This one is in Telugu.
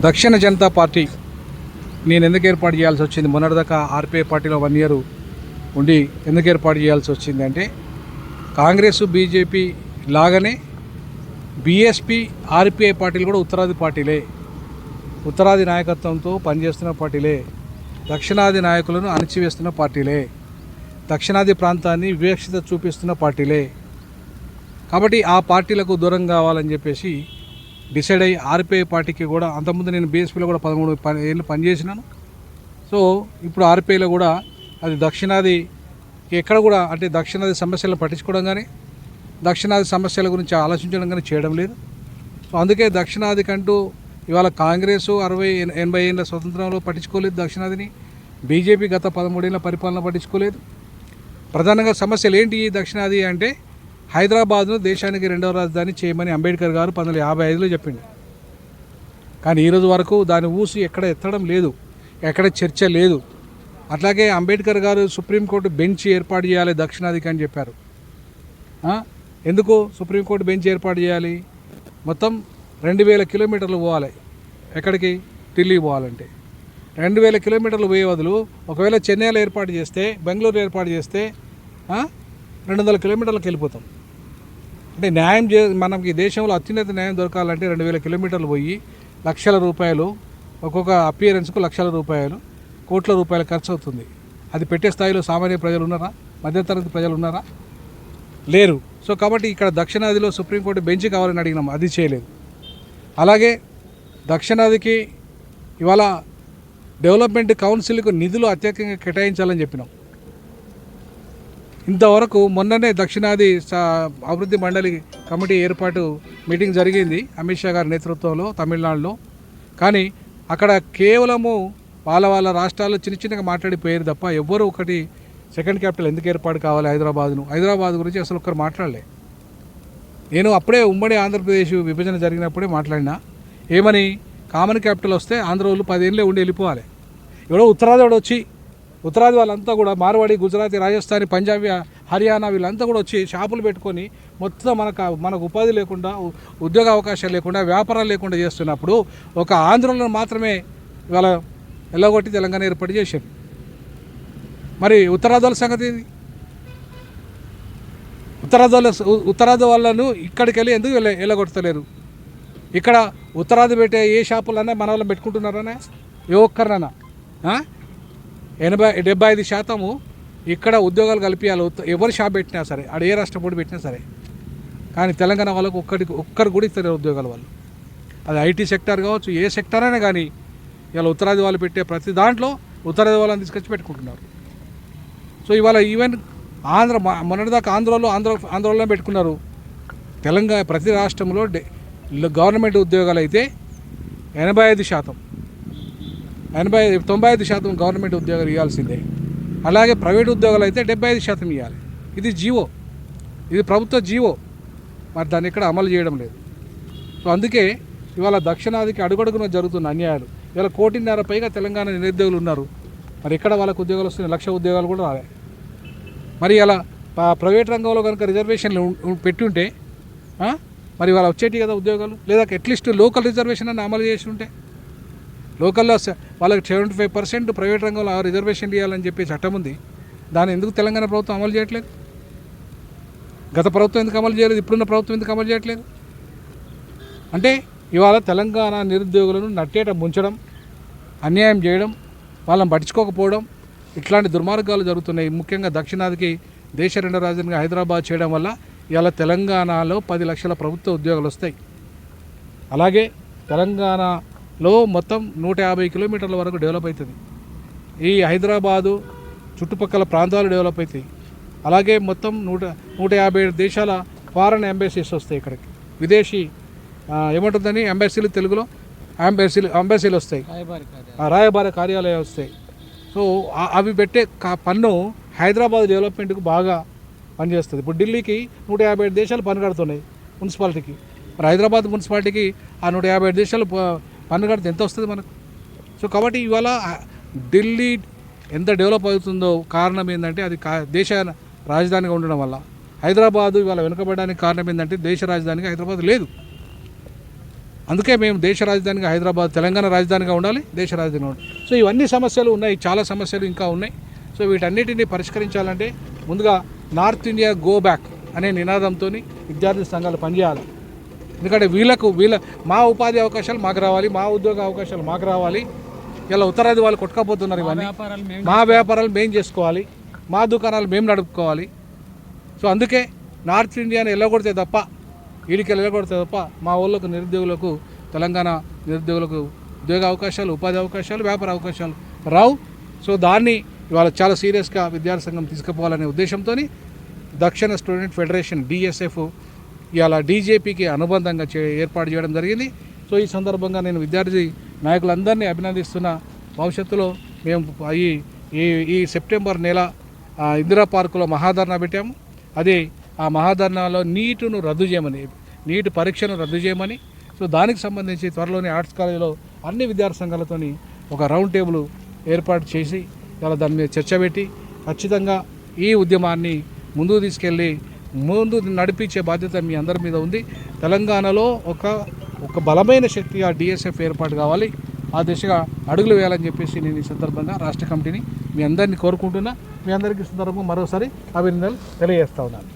దక్షిణ జనతా పార్టీ నేను ఎందుకు ఏర్పాటు చేయాల్సి వచ్చింది? మొన్నటిదాకా ఆర్పీఐ పార్టీలో 1 ఇయర్ ఉండి ఎందుకు ఏర్పాటు చేయాల్సి వచ్చింది అంటే, కాంగ్రెస్ బీజేపీ లాగానే బీఎస్పీ ఆర్పీఐ పార్టీలు కూడా ఉత్తరాది పార్టీలే, ఉత్తరాది నాయకత్వంతో పనిచేస్తున్న పార్టీలే, దక్షిణాది నాయకులను అణచివేస్తున్న పార్టీలే, దక్షిణాది ప్రాంతాన్ని వివక్షత చూపిస్తున్న పార్టీలే. కాబట్టి ఆ పార్టీలకు దూరం కావాలని చెప్పేసి డిసైడ్ అయ్యి ఆర్పీఐ పార్టీకి కూడా, అంతకుముందు నేను బీఎస్పీలో కూడా 13 ఏళ్ళు పనిచేసినాను. సో ఇప్పుడు ఆర్పీఐలో కూడా అది దక్షిణాది ఎక్కడ కూడా అంటే దక్షిణాది సమస్యలను పట్టించుకోవడం కానీ, దక్షిణాది సమస్యల గురించి ఆలోచించడం కానీ చేయడం లేదు. సో అందుకే దక్షిణాది కంటూ ఇవాళ కాంగ్రెస్ 60-80 ఏళ్ళ స్వతంత్రంలో పట్టించుకోలేదు దక్షిణాదిని, బీజేపీ గత 13 ఏళ్ళ పరిపాలన పట్టించుకోలేదు. ప్రధానంగా సమస్యలు ఏంటి దక్షిణాది అంటే, హైదరాబాద్ను దేశానికి 2వ రాజధాని చేయమని అంబేద్కర్ గారు 1955లో చెప్పిండు. కానీ ఈరోజు వరకు దాని ఊసి ఎక్కడ ఎత్తడం లేదు, ఎక్కడ చర్చ లేదు. అట్లాగే అంబేద్కర్ గారు సుప్రీంకోర్టు బెంచ్ ఏర్పాటు చేయాలి దక్షిణాదికి అని చెప్పారు. ఎందుకు సుప్రీంకోర్టు బెంచ్ ఏర్పాటు చేయాలి? మొత్తం 2000 కిలోమీటర్లు పోవాలి. ఎక్కడికి? ఢిల్లీ పోవాలంటే 2000 కిలోమీటర్లు పోయే బదులు ఒకవేళ చెన్నైలో ఏర్పాటు చేస్తే, బెంగళూరు ఏర్పాటు చేస్తే 200 కిలోమీటర్లకు వెళ్ళిపోతాం. అంటే న్యాయం మనకి దేశంలో అత్యున్నత న్యాయం దొరకాలంటే 2000 కిలోమీటర్లు పోయి లక్షల రూపాయలు, ఒక్కొక్క అపియరెన్స్కు లక్షల రూపాయలు, కోట్ల రూపాయలు ఖర్చు అవుతుంది. అది పెట్టే స్థాయిలో సామాన్య ప్రజలు ఉన్నారా? మధ్యతరగతి ప్రజలు ఉన్నారా? లేరు. సో కాబట్టి ఇక్కడ దక్షిణాదిలో సుప్రీంకోర్టు బెంచ్ కావాలని అడిగినాం, అది చేయలేదు. అలాగే దక్షిణాదికి ఇవాళ డెవలప్మెంట్ కౌన్సిల్కు నిధులు అత్యధికంగా కేటాయించాలని చెప్పినాం. ఇంతవరకు మొన్ననే దక్షిణాది అభివృద్ధి మండలి కమిటీ ఏర్పాటు మీటింగ్ జరిగింది అమిత్ షా గారి నేతృత్వంలో తమిళనాడులో. కానీ అక్కడ కేవలము వాళ్ళ రాష్ట్రాల్లో చిన్నగా మాట్లాడిపోయారు తప్ప ఎవ్వరూ ఒకటి సెకండ్ క్యాపిటల్ ఎందుకు ఏర్పాటు కావాలి హైదరాబాద్ గురించి అసలు ఒక్కరు మాట్లాడలే. నేను అప్పుడే ఉమ్మడి ఆంధ్రప్రదేశ్ విభజన జరిగినప్పుడే మాట్లాడినా, ఏమని, కామన్ క్యాపిటల్ వస్తే ఆంధ్ర వాళ్ళు 10 ఏళ్ళే ఉండి వెళ్ళిపోవాలి. ఎవడో ఉత్తరాది వచ్చి, ఉత్తరాది వాళ్ళంతా కూడా మార్వాడి, గుజరాతీ, రాజస్థానీ, పంజాబీ, హర్యానా వీళ్ళంతా కూడా వచ్చి షాపులు పెట్టుకొని మొత్తం మనకు ఉపాధి లేకుండా, ఉద్యోగ అవకాశాలు లేకుండా, వ్యాపారాలు లేకుండా చేస్తున్నప్పుడు ఒక ఆంధ్రలో మాత్రమే ఇవాళ ఎల్లగొట్టి తెలంగాణ ఏర్పాటు చేశారు. మరి ఉత్తరాది వాళ్ళ సంగతి ఏంది? ఉత్తరాది వాళ్ళను ఇక్కడికి వెళ్ళి ఎందుకు వెళ్ళగొడతలేరు? ఇక్కడ ఉత్తరాది పెట్టే ఏ షాపులన్నా మన వాళ్ళని పెట్టుకుంటున్నారనే ఏ ఒక్కరినన్నా 75% ఇక్కడ ఉద్యోగాలు కల్పించాలి. ఎవరు షాప్ పెట్టినా సరే, ఆడ ఏ రాష్ట్రం కూడా పెట్టినా సరే. కానీ తెలంగాణ వాళ్ళకు ఒక్కరు కూడా ఇస్తారు ఉద్యోగాలు. వాళ్ళు అది ఐటీ సెక్టార్ కావచ్చు, ఏ సెక్టార్ అయినా కానీ ఇవాళ ఉత్తరాది వాళ్ళు పెట్టే ప్రతి దాంట్లో ఉత్తరాది వాళ్ళని తీసుకొచ్చి పెట్టుకుంటున్నారు. సో ఇవాళ ఈవెన్ మొన్నటిదాకా ఆంధ్రలో పెట్టుకున్నారు. తెలంగాణ ప్రతి రాష్ట్రంలో గవర్నమెంట్ ఉద్యోగాలు అయితే 95% గవర్నమెంట్ ఉద్యోగాలు ఇవ్వాల్సిందే. అలాగే ప్రైవేట్ ఉద్యోగాలు అయితే 75% ఇవ్వాలి. ఇది జీవో, ఇది ప్రభుత్వ జీవో. మరి దాన్ని ఇక్కడ అమలు చేయడం లేదు. సో అందుకే ఇవాళ దక్షిణాదికి అడుగడుగున జరుగుతున్న అన్యాయాలు. ఇవాళ 1.5 కోటి పైగా తెలంగాణ నిరుద్యోగులు ఉన్నారు. మరి ఎక్కడ వాళ్ళకు ఉద్యోగాలు వస్తున్నాయి? 1,00,000 ఉద్యోగాలు కూడా రాలే. మరి ఇలా ప్రైవేట్ రంగంలో కనుక రిజర్వేషన్లు పెట్టి ఉంటే మరి వాళ్ళ వచ్చేటి కదా ఉద్యోగాలు. లేదా అట్లీస్ట్ లోకల్ రిజర్వేషన్ అని అమలు చేసి ఉంటే, లోకల్లో వాళ్ళకి 75% ప్రైవేట్ రంగంలో రిజర్వేషన్లు ఇవ్వాలని చెప్పి చట్టం ఉంది. దాన్ని ఎందుకు తెలంగాణ ప్రభుత్వం అమలు చేయట్లేదు? గత ప్రభుత్వం ఎందుకు అమలు చేయలేదు? ఇప్పుడున్న ప్రభుత్వం ఎందుకు అమలు చేయట్లేదు? అంటే ఇవాళ తెలంగాణ నిరుద్యోగులను నట్టేట ముంచడం, అన్యాయం చేయడం, వాళ్ళని పట్టించుకోకపోవడం, ఇట్లాంటి దుర్మార్గాలు జరుగుతున్నాయి. ముఖ్యంగా దక్షిణాదికి దేశ 2వ రాజధానిగా హైదరాబాద్ చేయడం వల్ల ఇవాళ తెలంగాణలో 10 లక్షల ప్రభుత్వ ఉద్యోగాలు వస్తాయి. అలాగే తెలంగాణలో మొత్తం 150 కిలోమీటర్ల వరకు డెవలప్ అవుతుంది. ఈ హైదరాబాదు చుట్టుపక్కల ప్రాంతాలు డెవలప్ అవుతాయి. అలాగే మొత్తం 157 దేశాల ఫారెన్ ఎంబసీస్ వస్తాయి ఇక్కడికి. విదేశీ ఏమంటుందని ఎంబసీలు, తెలుగులో ఎంబసీలు వస్తాయి, రాయబార కార్యాలయాలు వస్తాయి. సో అవి పెట్టే పన్ను హైదరాబాద్ డెవలప్మెంట్కి బాగా పనిచేస్తుంది. ఇప్పుడు ఢిల్లీకి 157 దేశాలు పన్ను కడుతున్నాయి మున్సిపాలిటీకి. మరి హైదరాబాద్ మున్సిపాలిటీకి ఆ 157 దేశాలు పన్ను కడితే ఎంత వస్తుంది మనకు? సో కాబట్టి ఇవాళ ఢిల్లీ ఎంత డెవలప్ అవుతుందో కారణం ఏంటంటే అది దేశ రాజధానిగా ఉండడం వల్ల. హైదరాబాదు ఇవాళ వెనుకబడడానికి కారణం ఏంటంటే దేశ రాజధానిగా హైదరాబాద్ లేదు. అందుకే మేము దేశ రాజధానిగా హైదరాబాద్ తెలంగాణ రాజధానిగా ఉండాలి, దేశ రాజధానిగా ఉండాలి. సో ఇవన్నీ సమస్యలు ఉన్నాయి, చాలా సమస్యలు ఇంకా ఉన్నాయి. సో వీటన్నిటిని పరిష్కరించాలంటే ముందుగా నార్త్ ఇండియా గో బ్యాక్ అనే నినాదంతో విద్యార్థి సంఘాలు పనిచేయాలి. ఎందుకంటే మా ఉపాధి అవకాశాలు మాకు రావాలి, మా ఉద్యోగ అవకాశాలు మాకు రావాలి. ఇలా ఉత్తరాది వాళ్ళు కొట్టుకపోతున్నారు. ఇవన్నీ మా వ్యాపారాలు మేము చేసుకోవాలి, మా దుకాణాలు మేము నడుపుకోవాలి. సో అందుకే నార్త్ ఇండియాని వెళ్ళగొడితే తప్ప, వీడికి వెళ్ళగొడితే తప్ప మా ఊళ్ళకు నిరుద్యోగులకు, తెలంగాణ నిరుద్యోగులకు ఉద్యోగ అవకాశాలు, ఉపాధి అవకాశాలు, వ్యాపార అవకాశాలు రావు. సో దాన్ని ఇవాళ చాలా సీరియస్గా విద్యార్థి సంఘం తీసుకుపోవాలనే ఉద్దేశంతో దక్షిణ స్టూడెంట్ ఫెడరేషన్ DSF ఇవాళ DJPకి అనుబంధంగా ఏర్పాటు చేయడం జరిగింది. సో ఈ సందర్భంగా నేను విద్యార్థి నాయకులందరినీ అభినందిస్తున్న. భవిష్యత్తులో మేము ఈ సెప్టెంబర్ నెల ఇందిరా పార్కులో మహాధర్నా పెట్టాము. అదే ఆ మహాధర్నాలో నీటును రద్దు చేయమని, నీట్ పరీక్షను రద్దు చేయమని. సో దానికి సంబంధించి త్వరలోనే ఆర్ట్స్ కాలేజీలో అన్ని విద్యార్థి సంఘాలతో ఒక రౌండ్ టేబుల్ ఏర్పాటు చేసి ఇలా దాని మీద చర్చ పెట్టి ఖచ్చితంగా ఈ ఉద్యమాన్ని ముందుకు తీసుకెళ్ళి ముందు నడిపించే బాధ్యత మీ అందరి మీద ఉంది. తెలంగాణలో ఒక బలమైన శక్తిగా DSF ఏర్పాటు కావాలి. ఆ దిశగా అడుగులు వేయాలని చెప్పేసి నేను ఈ సందర్భంగా రాష్ట్ర కమిటీని మీ అందరినీ కోరుకుంటున్నా. మీ అందరికీ సందర్భంగా మరోసారి అభినందనలు తెలియజేస్తా ఉన్నాను.